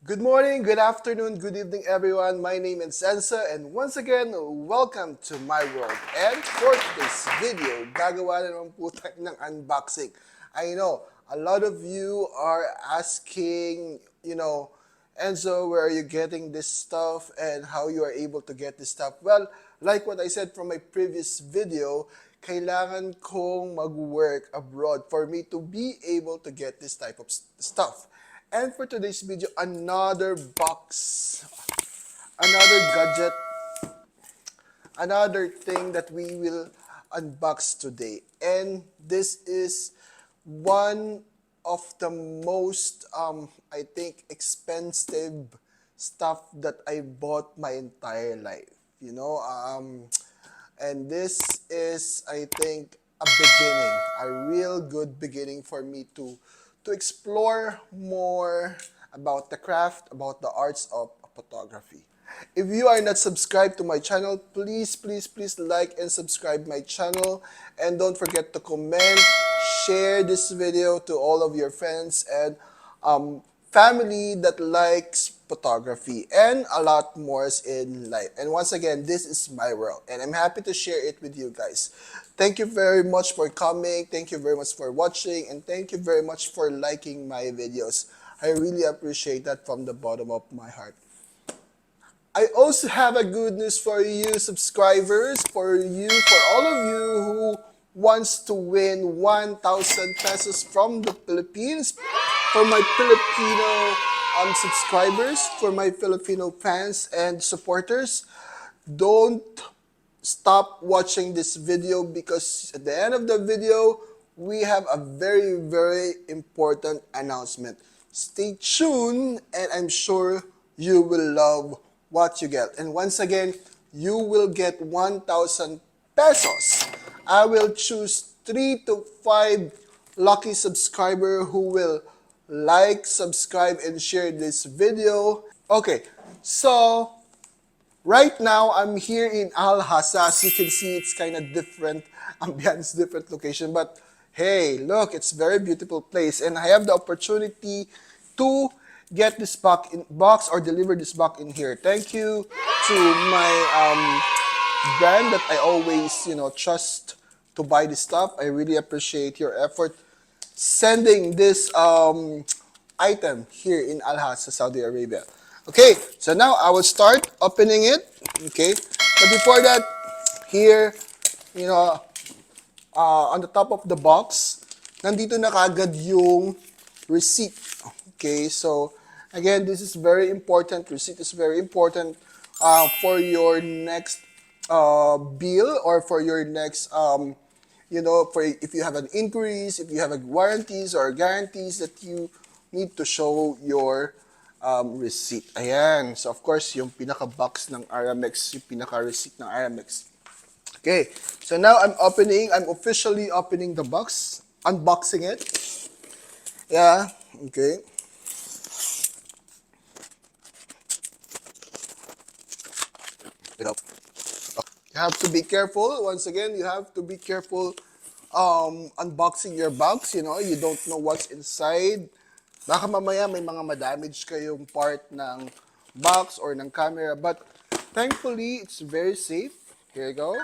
Good morning, good afternoon, good evening, everyone. My name is Sensa, and once again, welcome to my world. And for today's video, gagawa na naman po tayo ng unboxing. I know, a lot of you are asking, Enzo, where are you getting this stuff and how you are able to get this stuff? Well, like what I said from my previous video, kailangan kong mag-work abroad for me to be able to get this type of stuff. And for today's video, another box, another gadget, another thing that we will unbox today. And this is one of the most, I think, expensive stuff that I bought my entire life. And this is, I think, a beginning, a real good beginning for me to explore more about the craft, about the arts of photography. If you are not subscribed to my channel, please, please, please like and subscribe my channel. And don't forget to comment, share this video to all of your friends and family that likes photography and a lot more in life. And once again, this is my world and I'm happy to share it with you guys. Thank you very much for coming. Thank you very much for watching and thank you very much for liking my videos. I really appreciate that from the bottom of my heart. I also have a good news for you subscribers, for all of you who wants to win 1,000 pesos from the Philippines, for my Filipino subscribers, for my Filipino fans and supporters. Don't stop watching this video because at the end of the video, we have a very, very important announcement. Stay tuned and I'm sure you will love what you get. And once again, you will get 1,000 pesos. I will choose 3 to 5 lucky subscriber who will like, subscribe, and share this video. Okay, so right now, I'm here in Al-Hasa. As you can see, it's kind of different ambience, different location. But hey, look, it's very beautiful place. And I have the opportunity to get this box or deliver this box in here. Thank you to my brand that I always, trust to buy this stuff. I really appreciate your effort sending this item here in Al-Hasa, Saudi Arabia. Okay, so now I will start opening it. Okay, but before that, here, you know, on the top of the box, nandito na kagad yung receipt. Okay, so again, this is very important. Receipt is very important for your next bill or for your next for if you have an increase, if you have a warranties or guarantees that you need to show your receipt. Ayan. So, of course, yung pinaka-box ng Aramex, yung pinaka-receipt ng Aramex. Okay. So, now I'm officially opening the box. Unboxing it. Yeah. Okay. You have to be careful. Once again, you have to be careful unboxing your box. You don't know what's inside. Baka mamaya may mga madamage kayong part ng box or ng camera. But thankfully, it's very safe. Here you go.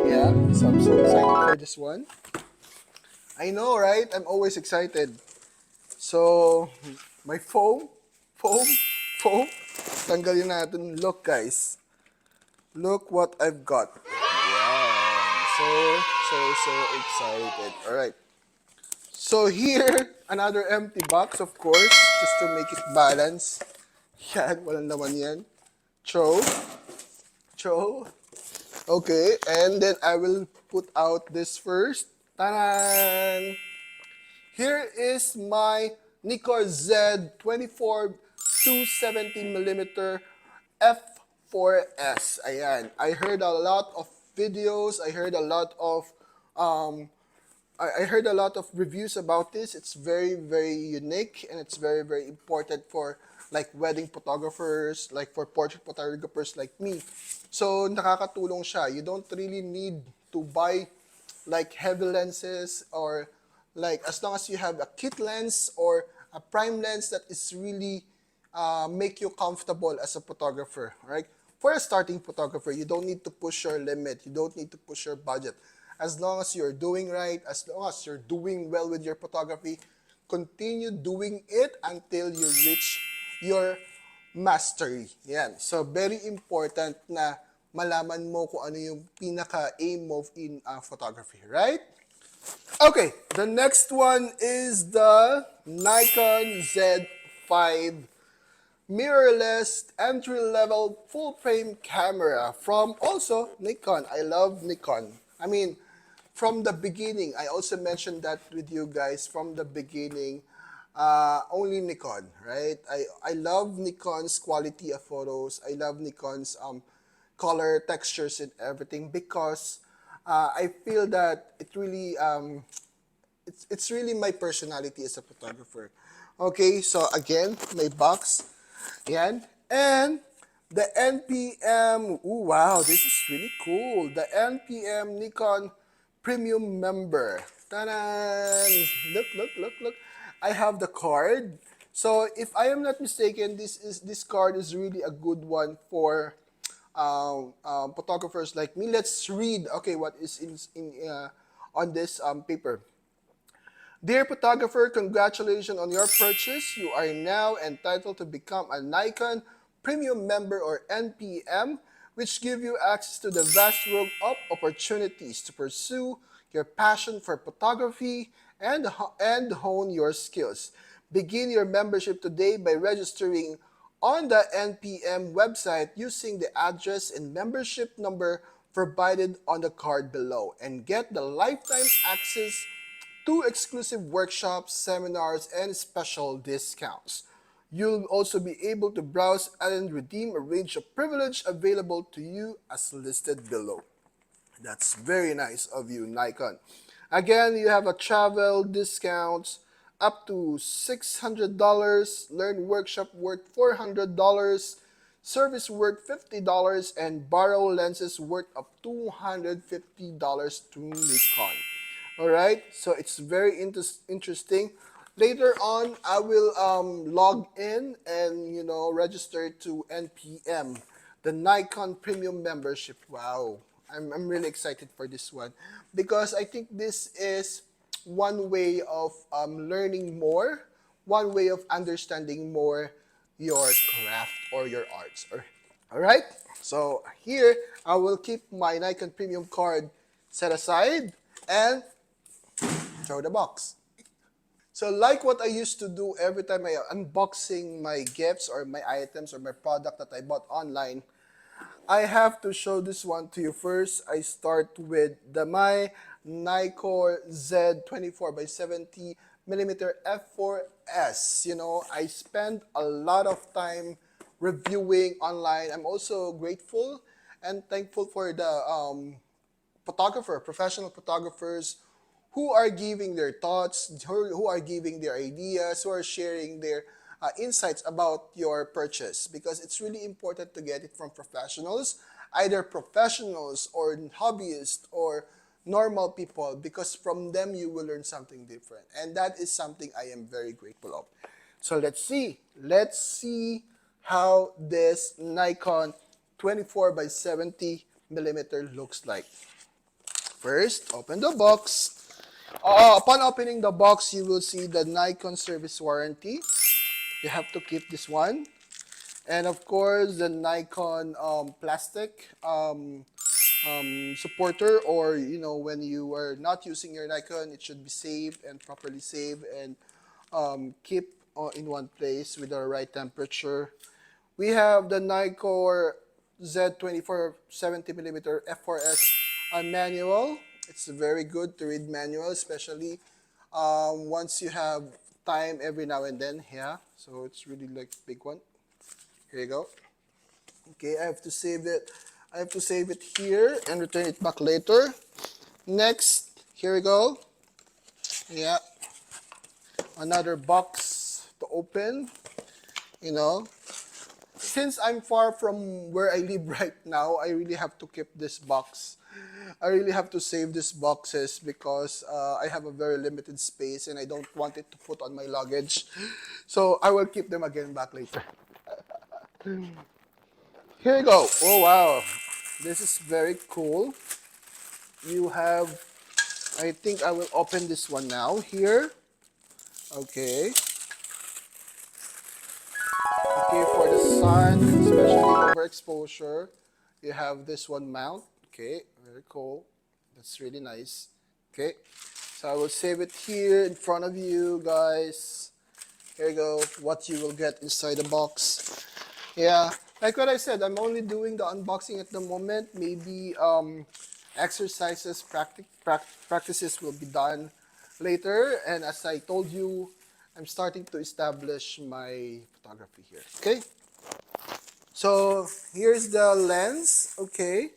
Yeah, so I'm so excited for this one. I know, right? I'm always excited. So, my foam. Tanggalin natin. Look, guys. Look what I've got. Yeah, so excited. All right. So here, another empty box, of course, just to make it balance. Yan, walang naman yan. Throw. Okay, and then I will put out this first. Ta-da! Here is my Nikon Z5 270mm f4S. Ayan. I heard a lot of videos. I heard a lot of reviews about this. It's very, very unique and it's very, very important for like wedding photographers, like for portrait photographers like me. So, nakakatulong siya. You don't really need to buy like heavy lenses or like as long as you have a kit lens or a prime lens that is really make you comfortable as a photographer, right? For a starting photographer, you don't need to push your limit. You don't need to push your budget. As long as you're doing right, as long as you're doing well with your photography, continue doing it until you reach your mastery. Yan. So, very important na malaman mo kung ano yung pinaka-aim mo in photography, right? Okay, the next one is the Nikon Z5 mirrorless entry-level full-frame camera from also Nikon. I love Nikon. I mean, from the beginning, I also mentioned that with you guys from the beginning, only Nikon, right? I love Nikon's quality of photos. I love Nikon's color, textures, and everything because I feel that it's really my personality as a photographer. Okay, so again, my box. Yan. And the NPM, ooh, wow, this is really cool. The NPM Nikon Premium Member. Ta-da! Look, look, look, look. I have the card. So if I am not mistaken, this card is really a good one for photographers like me. Let's read. Okay, what is on this paper? Dear photographer, congratulations on your purchase. You are now entitled to become a Nikon Premium Member or NPM, which give you access to the vast world of opportunities to pursue your passion for photography and hone your skills. Begin your membership today by registering on the NPM website using the address and membership number provided on the card below and get the lifetime access to exclusive workshops, seminars, and special discounts. You'll also be able to browse and redeem a range of privilege available to you as listed below. That's very nice of you, Nikon. Again, you have a travel discounts up to $600, learn workshop worth $400, service worth $50, and borrow lenses worth of $250 to Nikon. Alright, so it's very interesting. Later on, I will log in and register to NPM, the Nikon Premium Membership. Wow, I'm really excited for this one because I think this is one way of learning more, one way of understanding more your craft or your arts. Alright, so here I will keep my Nikon Premium card set aside and show the box. So like what I used to do every time I unboxing my gifts or my items or my product that I bought online, I have to show this one to you first. I start with my Nikon Z24 by 70 millimeter f4s. I spend a lot of time reviewing online. I'm also grateful and thankful for the professional photographers who are giving their thoughts, who are giving their ideas, who are sharing their insights about your purchase because it's really important to get it from professionals, either professionals or hobbyists or normal people because from them you will learn something different. And that is something I am very grateful of. So let's see. Let's see how this Nikon 24 by 70 millimeter looks like. First, open the box. Upon opening the box, you will see the Nikon service warranty. You have to keep this one. And of course, the Nikon plastic supporter, or when you are not using your Nikon, it should be saved and properly saved and keep in one place with the right temperature. We have the Nikon Z24 70mm f4s manual. It's very good to read manual, especially once you have time every now and then. Yeah, so it's really like a big one. Here you go. Okay, I have to save it. I have to save it here and return it back later. Next, here we go. Yeah, another box to open. Since I'm far from where I live right now, I really have to keep this box I really have to save these boxes because I have a very limited space and I don't want it to put on my luggage. So I will keep them again back later. Here you go. Oh wow. This is very cool. You have, I think I will open this one now here. Okay. Okay, for the sun, especially overexposure, you have this one mount. Okay, very cool. That's really nice. Okay, so I will save it here in front of you guys. Here you go, what you will get inside the box. Yeah, like what I said, I'm only doing the unboxing at the moment. Maybe exercises, practices will be done later. And as I told you, I'm starting to establish my photography here. Okay, so here's the lens. Okay,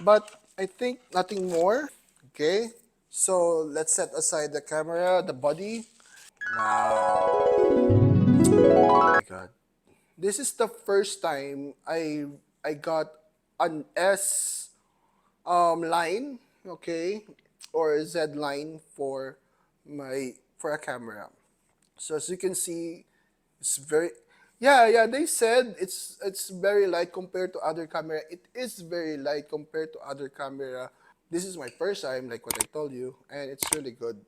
but I think nothing more. Okay, so let's set aside the camera, the body. Wow. Oh my God. This is the first time I got an S line, okay, or a Z line for a camera. So as you can see, it's very yeah, they said it's very light compared to other camera. It is very light compared to other camera. This is my first time, like what I told you, and it's really good.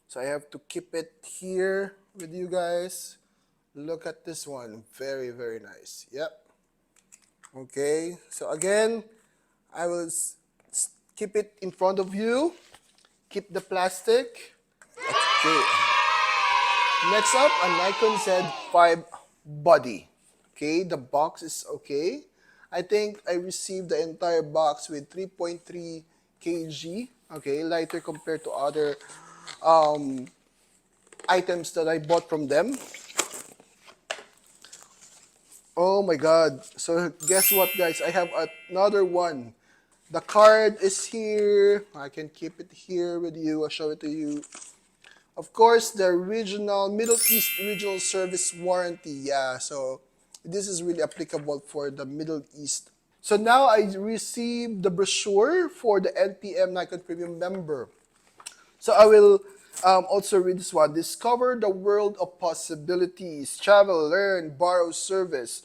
So I have to keep it here with you guys. Look at this one. Very, very nice. Yep. Okay. So again, I will keep it in front of you. Keep the plastic. Okay. Next up, a Nikon Z5 body. Okay, the box is okay. I think I received the entire box with 3.3 kg. Okay, lighter compared to other um, items that I bought from them. Oh my God. So guess what, guys? I have another one. The card is here. I can keep it here with you. I'll show it to you. Of course, the regional, Middle East regional service warranty. Yeah, so this is really applicable for the Middle East. So now I received the brochure for the NPM Nikon Premium member. So I will also read this one. Discover the world of possibilities. Travel, learn, borrow, service.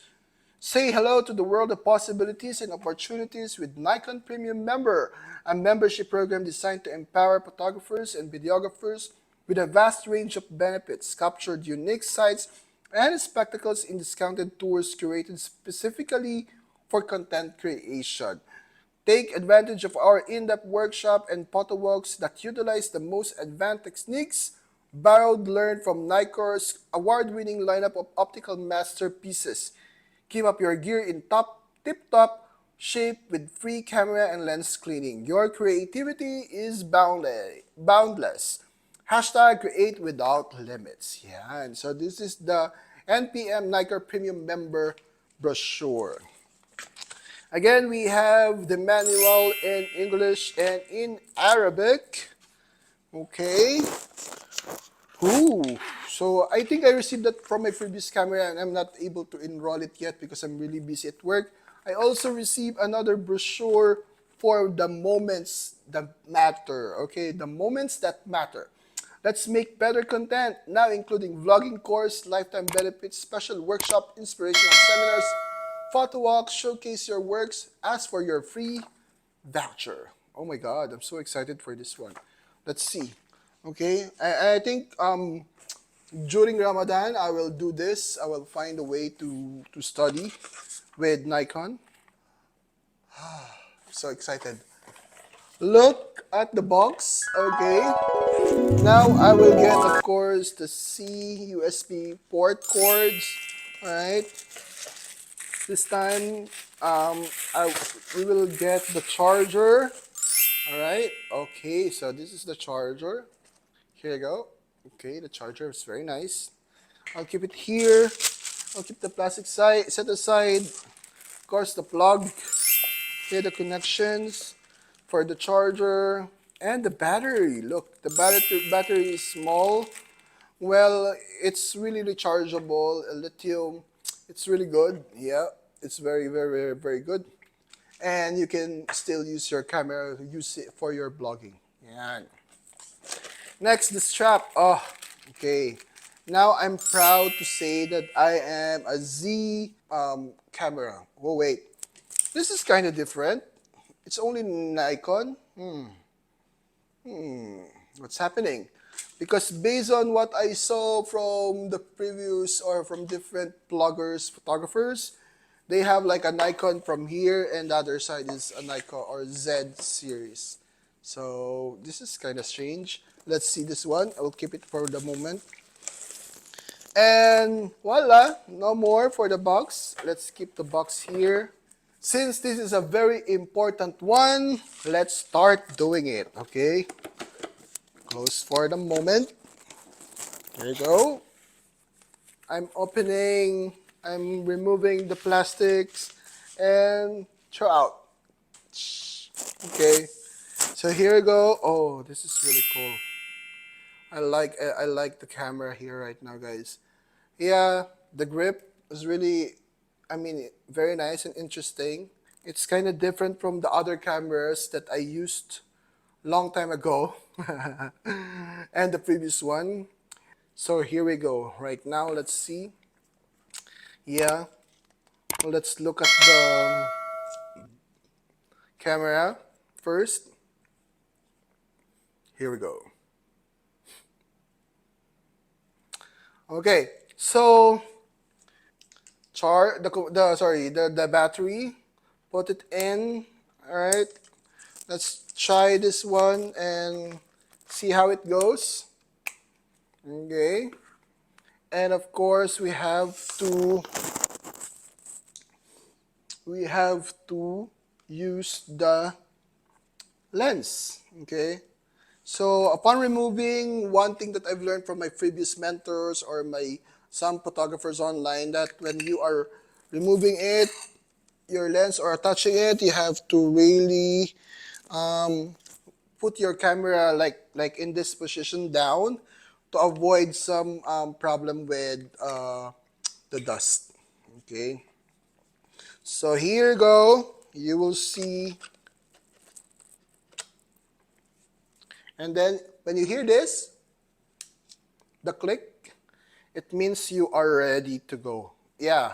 Say hello to the world of possibilities and opportunities with Nikon Premium Member, a membership program designed to empower photographers and videographers with a vast range of benefits, captured unique sites, and spectacles in discounted tours curated specifically for content creation. Take advantage of our in-depth workshop and photo walks that utilize the most advanced techniques borrowed learned from Nikon's award-winning lineup of optical masterpieces. Keep up your gear in tip-top shape with free camera and lens cleaning. Your creativity is boundless. Hashtag create without limits. Yeah, and so this is the NPM Nikon Premium Member brochure. Again, we have the manual in English and in Arabic. Okay. Ooh. So I think I received that from my previous camera and I'm not able to enroll it yet because I'm really busy at work. I also received another brochure for the moments that matter. Okay, the moments that matter. Let's make better content, now including vlogging course, lifetime benefits, special workshop, inspirational seminars, photo walks, showcase your works, ask for your free voucher. Oh my God, I'm so excited for this one. Let's see. Okay, I think during Ramadan I will do this. I will find a way to study with Nikon. So excited. Look at the box. Okay. Now I will get, of course, the C USB port cords. All right. This time, we will get the charger. All right. Okay. So this is the charger. Here you go. Okay. The charger is very nice. I'll keep it here. I'll keep the plastic side set aside. Of course, the plug. Here the connections for the charger and the battery. Look, the battery is small. Well, it's really rechargeable. Lithium. It's really good. Yeah, it's very, very, very, very good. and you can still use your camera, use it for your blogging. Yan. Next, the strap. Oh, okay. Now I'm proud to say that I am a Z camera. Oh wait, this is kind of different. It's only Nikon. What's happening? Because based on what I saw from the previous or from different bloggers, photographers, they have like a Nikon from here and the other side is a Nikon or Z series. So this is kind of strange. Let's see this one. I will keep it for the moment. And voila, no more for the box. Let's keep the box here. Since this is a very important one, let's start doing it, okay? Close for the moment. Here you go. I'm removing the plastics and throw out. Okay. So here you go. Oh, this is really cool. I like the camera here right now, guys. Yeah, the grip is really, very nice and interesting. It's kind of different from the other cameras that I used long time ago and the previous one. So here we go. Right now, let's see. Yeah, let's look at the camera first. Here we go. Okay, so the battery, put it in. All right, let's try this one and see how it goes. Okay, and of course we have to use the lens. Okay, so upon removing, one thing that I've learned from my previous mentors or some photographers online, that when you are removing it, your lens or touching it, you have to really put your camera like in this position down to avoid some problem with the dust. Okay. So here you go. You will see. And then when you hear this, the click, it means you are ready to go. Yeah.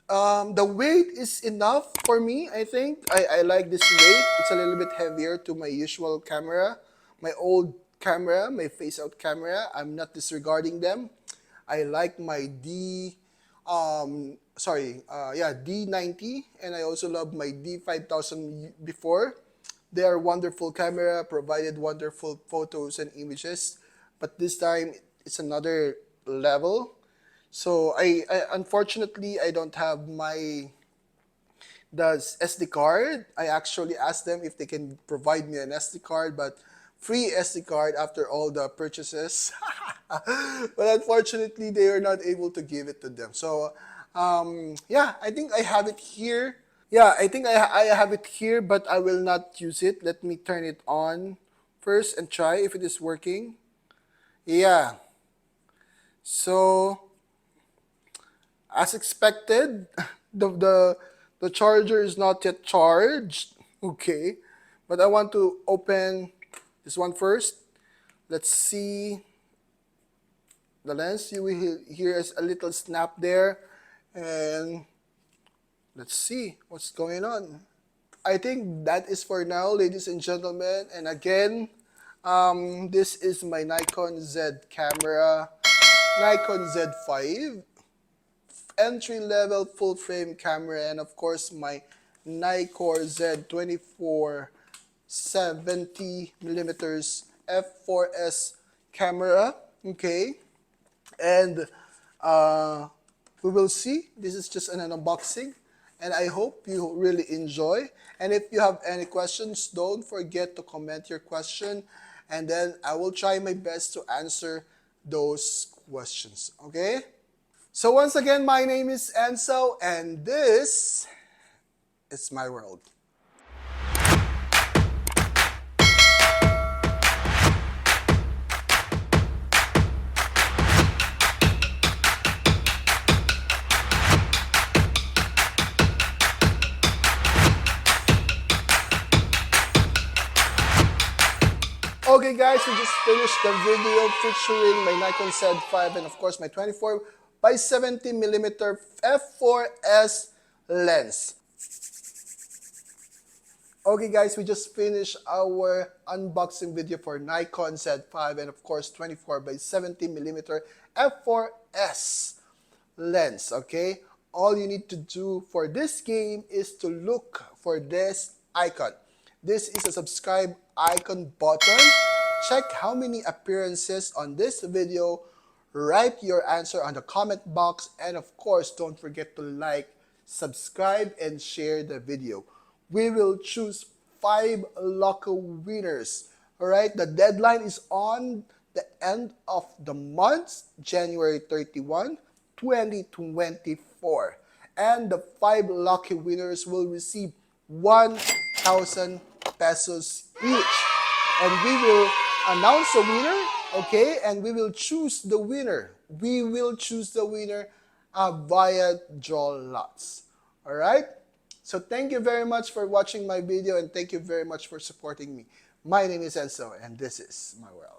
The weight is enough for me, I think. I like this weight. It's a little bit heavier to my usual camera. My old camera, my face-out camera, I'm not disregarding them. I like my D90, and I also love my D5000 before. They are wonderful camera, provided wonderful photos and images, but this time it's another level. So I unfortunately I don't have the SD card. I actually asked them if they can provide me an SD card, but free SD card after all the purchases. But unfortunately, they are not able to give it to them. So yeah, I think I have it here. Yeah, I think I have it here, but I will not use it. Let me turn it on first and try if it is working. Yeah. So as expected, the charger is not yet charged. Okay, but I want to open this one first. Let's see the lens. You will hear a little snap there, and let's see what's going on. I think that is for now, ladies and gentlemen. And again, this is my Nikon Z camera, Nikon Z5. Entry-level full-frame camera, and of course my Nikon Z24 70mm f4S camera. Okay, and we will see. This is just an unboxing, and I hope you really enjoy. And if you have any questions, don't forget to comment your question, and then I will try my best to answer those questions. Okay. So once again, my name is Enzo, and this is my world. Okay guys, we just finished the video featuring my Nikon Z5 and of course my 24 by 70 millimeter f4S lens. Okay guys, we just finished our unboxing video for Nikon Z5 and of course 24 by 70 millimeter f4S lens, okay? All you need to do for this game is to look for this icon. This is a subscribe icon button. Check how many appearances on this video. Write your answer on the comment box. And of course, don't forget to like, subscribe, and share the video. We will choose 5 lucky winners. Alright, the deadline is on the end of the month, January 31, 2024. And the 5 lucky winners will receive 1,000 pesos each. And we will announce the winner, okay? And we will choose the winner. We will choose the winner via draw lots. All right? So thank you very much for watching my video and thank you very much for supporting me. My name is Enzo and this is my world.